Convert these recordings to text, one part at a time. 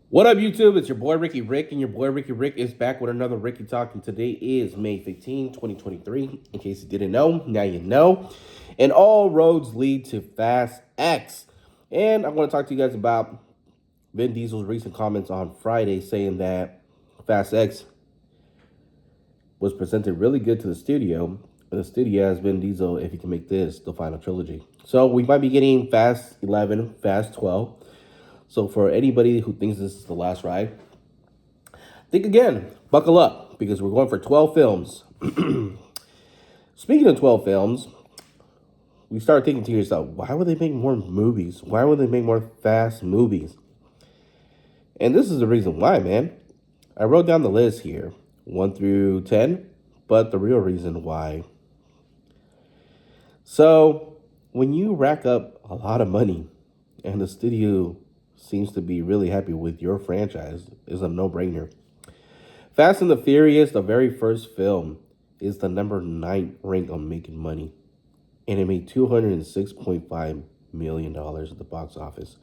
What up, YouTube? It's your boy Ricky Rick, and your boy Ricky Rick is back with another Ricky Talk. And today is May 15, 2023. In case you didn't know, now you know. And all roads lead to Fast X. And I want to talk to you guys about Vin Diesel's recent comments on Friday saying that Fast X was presented really good to the studio. And the studio has Vin Diesel, if he can make this the final trilogy. So we might be getting Fast 11, Fast 12. So for anybody who thinks this is the last ride, think again. Buckle up, because we're going for 12 films. Speaking of 12 films, we start thinking to yourself, why would they make more movies? Why would they make more fast movies? And this is the reason why, man. I wrote down the list here, 1 through 10, but the real reason why. So, when you rack up a lot of money and the studio seems to be really happy with your franchise, is a no-brainer. Fast and the Furious, the very first film, is the number 9 rank on making money. And it made $206.5 million at the box office.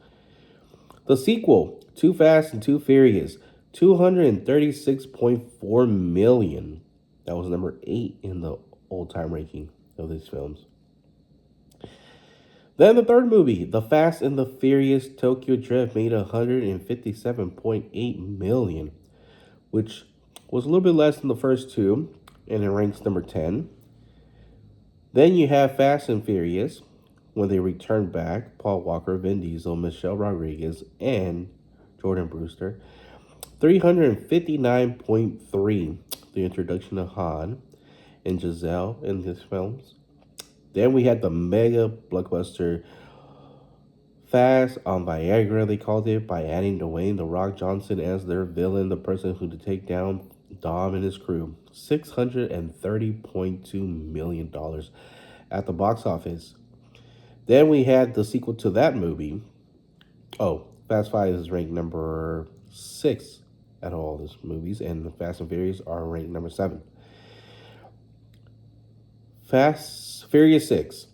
The sequel, Too Fast and Too Furious, $236.4 million. That was number 8 in the all-time ranking of these films. Then the third movie, The Fast and the Furious Tokyo Drift, made $157.8 million, which was a little bit less than the first two, and it ranks number 10. Then you have Fast and Furious, when they return back, Paul Walker, Vin Diesel, Michelle Rodriguez, and Jordan Brewster. 359.3, the introduction of Han and Giselle in these films. Then we had the mega blockbuster Fast on Viagra, they called it, by adding Dwayne "The Rock" Johnson as their villain, the person who to take down Dom and his crew. $630.2 million at the box office. Then we had the sequel to that movie. Oh, Fast 5 is ranked number 6 out of all these movies, and the Fast and Furious are ranked number 7. Furious 6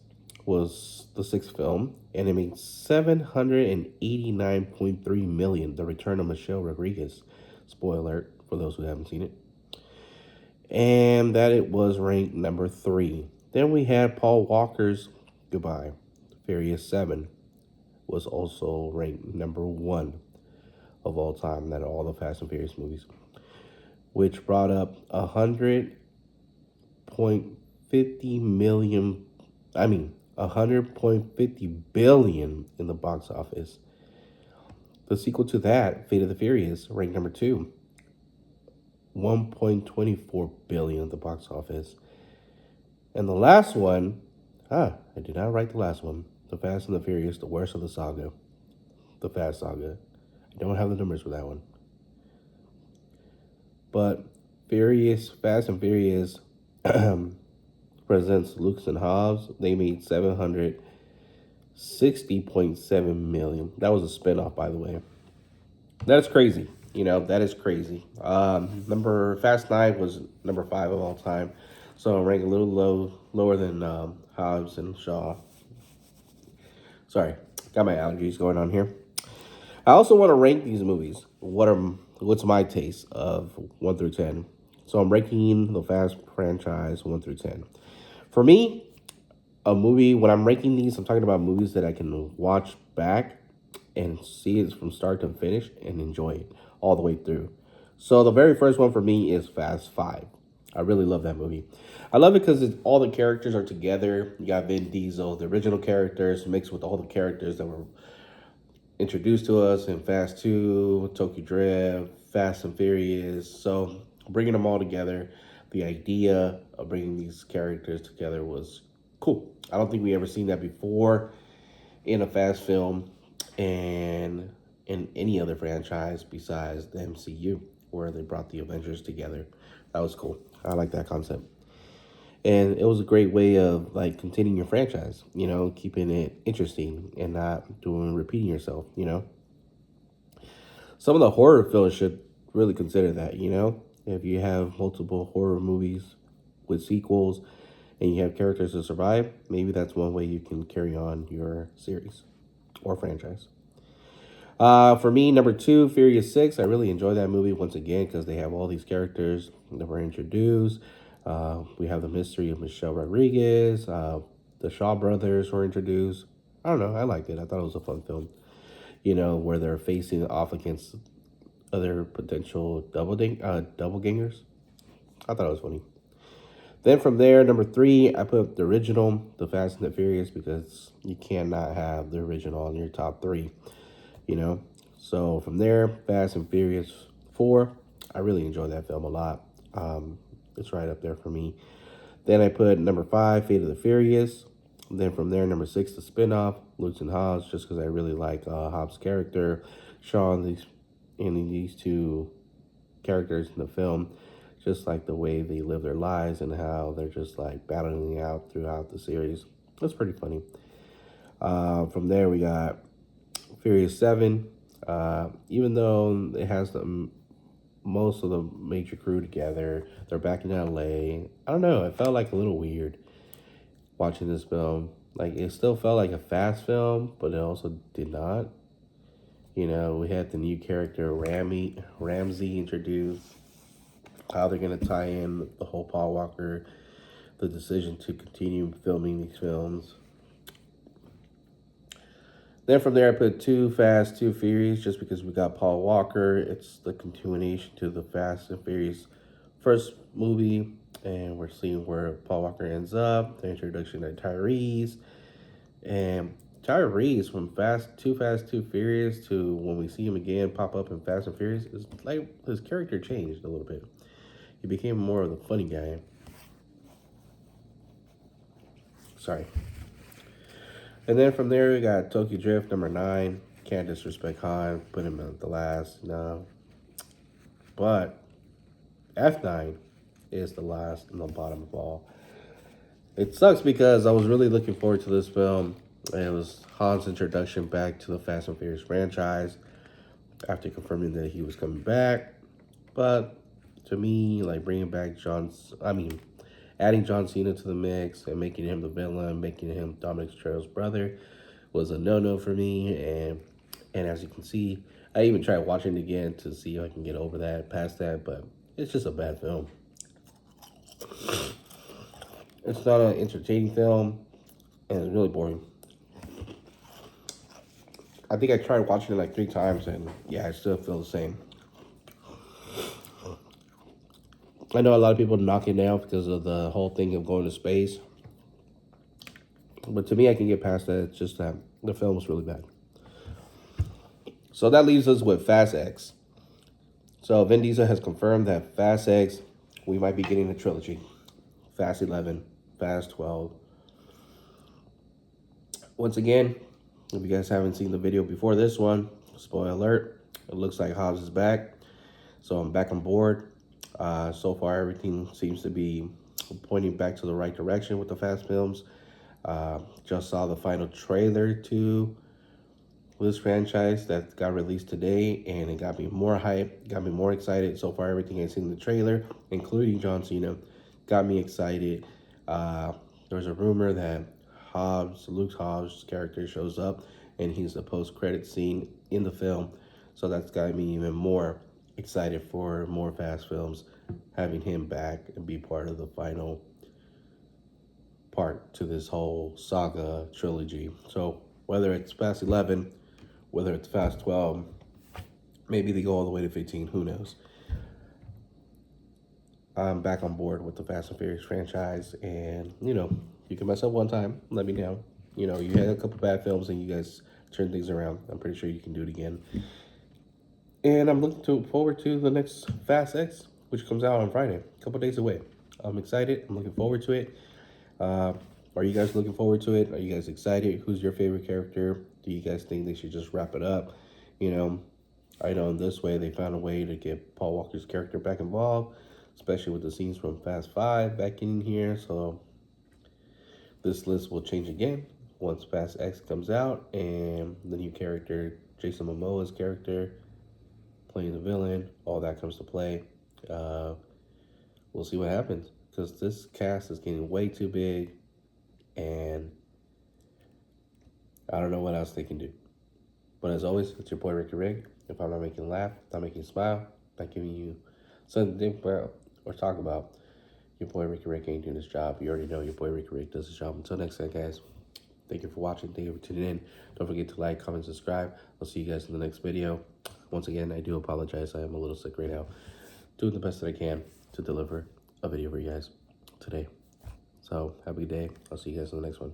was the sixth film, and it made $789.3 million. The Return of Michelle Rodriguez. Spoiler alert for those who haven't seen it. And that it was ranked number 3. Then we had Paul Walker's Goodbye. Furious 7 was also ranked number 1 of all time, that all the Fast and Furious movies, which brought up 100.50 billion in the box office. The sequel to that, Fate of the Furious, ranked number 2, 1.24 billion at the box office. And the last one, I did not write the last one. The Fast and the Furious, the worst of the saga. The Fast Saga. I don't have the numbers for that one. But Fast and Furious presents Lucas and Hobbs. They made $760.7 million. That was a spinoff, by the way. That's crazy. That is crazy. Fast 9 was number 5 of all time. So ranked a little lower than Hobbs and Shaw. Sorry, got my allergies going on here. I also want to rank these movies. What's my taste of 1 through 10? So I'm ranking the Fast franchise 1 through 10. For me, a movie, when I'm ranking these, I'm talking about movies that I can watch back and see it from start to finish and enjoy it all the way through. So the very first one for me is Fast 5. I really love that movie. I love it because all the characters are together. You got Vin Diesel, the original characters, mixed with all the characters that were introduced to us in Fast 2, Tokyo Drift, Fast and Furious. So bringing them all together, the idea of bringing these characters together was cool. I don't think we ever seen that before in a Fast film and in any other franchise besides the MCU, where they brought the Avengers together. That was cool. I like that concept. And it was a great way of continuing your franchise, keeping it interesting and not repeating yourself, Some of the horror films should really consider that, If you have multiple horror movies with sequels and you have characters to survive, maybe that's one way you can carry on your series or franchise. For me, number two, Furious 6. I really enjoy that movie once again because they have all these characters that were introduced. We have the mystery of Michelle Rodriguez. The Shaw brothers were introduced. I don't know. I liked it. I thought it was a fun film. Where they're facing off against other potential double gangers. I thought it was funny. Then from there, number three, I put the original, The Fast and the Furious, because you cannot have the original in your top three, you know. So from there, Fast and Furious 4, I really enjoy that film a lot. It's right up there for me. Then I put number five, Fate of the Furious. Then from there, number six, the spinoff, Luke and Hobbs, just because I really like Hobbs' character. Sean, these two characters in the film, just like the way they live their lives and how they're just like battling out throughout the series. That's pretty funny. From there, we got Furious 7. Even though it has most of the major crew together, they're back in LA. I don't know, it felt like a little weird watching this film. Like, it still felt like a fast film, but it also did not. We had the new character Ramsey introduced, how they're going to tie in the whole Paul Walker, the decision to continue filming these films. Then from there, I put Too Fast, Too Furious, just because we got Paul Walker. It's the continuation to the Fast and Furious first movie, and we're seeing where Paul Walker ends up, the introduction of Tyrese. And Tyrese, from Too Fast, Too Furious to when we see him again pop up in Fast and Furious, is like his character changed a little bit. He became more of the funny guy. Sorry. And then from there, we got Tokyo Drift, number 9. Can't disrespect Han, put him at the last, no. But F9 is the last and the bottom of all. It sucks because I was really looking forward to this film. And it was Han's introduction back to the Fast and Furious franchise after confirming that he was coming back. But to me, like adding John Cena to the mix and making him the villain, making him Dominic Toretto's brother was a no-no for me. And as you can see, I even tried watching it again to see if I can get over that, past that, but it's just a bad film. It's not an entertaining film, and it's really boring. I think I tried watching it like 3 times, and yeah, I still feel the same. I know a lot of people knock it down because of the whole thing of going to space. But to me, I can get past that. It's just that the film was really bad. So that leaves us with Fast X. So Vin Diesel has confirmed that Fast X, we might be getting a trilogy. Fast 11, Fast 12. Once again, if you guys haven't seen the video before this one, spoiler alert, it looks like Hobbs is back. So I'm back on board. So far, everything seems to be pointing back to the right direction with the Fast films. Just saw the final trailer to this franchise that got released today, and it got me more hyped, got me more excited. So far, everything I've seen in the trailer, including John Cena, got me excited. There's a rumor that Luke Hobbs' character shows up, and he's the post-credit scene in the film. So that's got me even more excited for more Fast films, having him back and be part of the final part to this whole saga trilogy. So whether it's Fast 11, whether it's Fast 12, maybe they go all the way to 15, who knows. I'm back on board with the Fast and Furious franchise, and you can mess up one time, let me know. You had a couple bad films and you guys turned things around. I'm pretty sure you can do it again. And I'm looking forward to the next Fast X, which comes out on Friday, a couple days away. I'm excited. I'm looking forward to it. Are you guys looking forward to it? Are you guys excited? Who's your favorite character? Do you guys think they should just wrap it up? I know in this way they found a way to get Paul Walker's character back involved, especially with the scenes from Fast 5 back in here. So this list will change again once Fast X comes out and the new character, Jason Momoa's character, playing the villain, all that comes to play. We'll see what happens, because this cast is getting way too big, and I don't know what else they can do. But as always, it's your boy Ricky Rig. If I'm not making you laugh, not making you smile, not giving you something to think about or talk about, your boy Ricky Rig ain't doing his job. You already know your boy Ricky Rig does his job. Until next time, guys. Thank you for watching. Thank you for tuning in. Don't forget to like, comment, subscribe. I'll see you guys in the next video. Once again, I do apologize. I am a little sick right now. Doing the best that I can to deliver a video for you guys today. So, have a good day. I'll see you guys in the next one.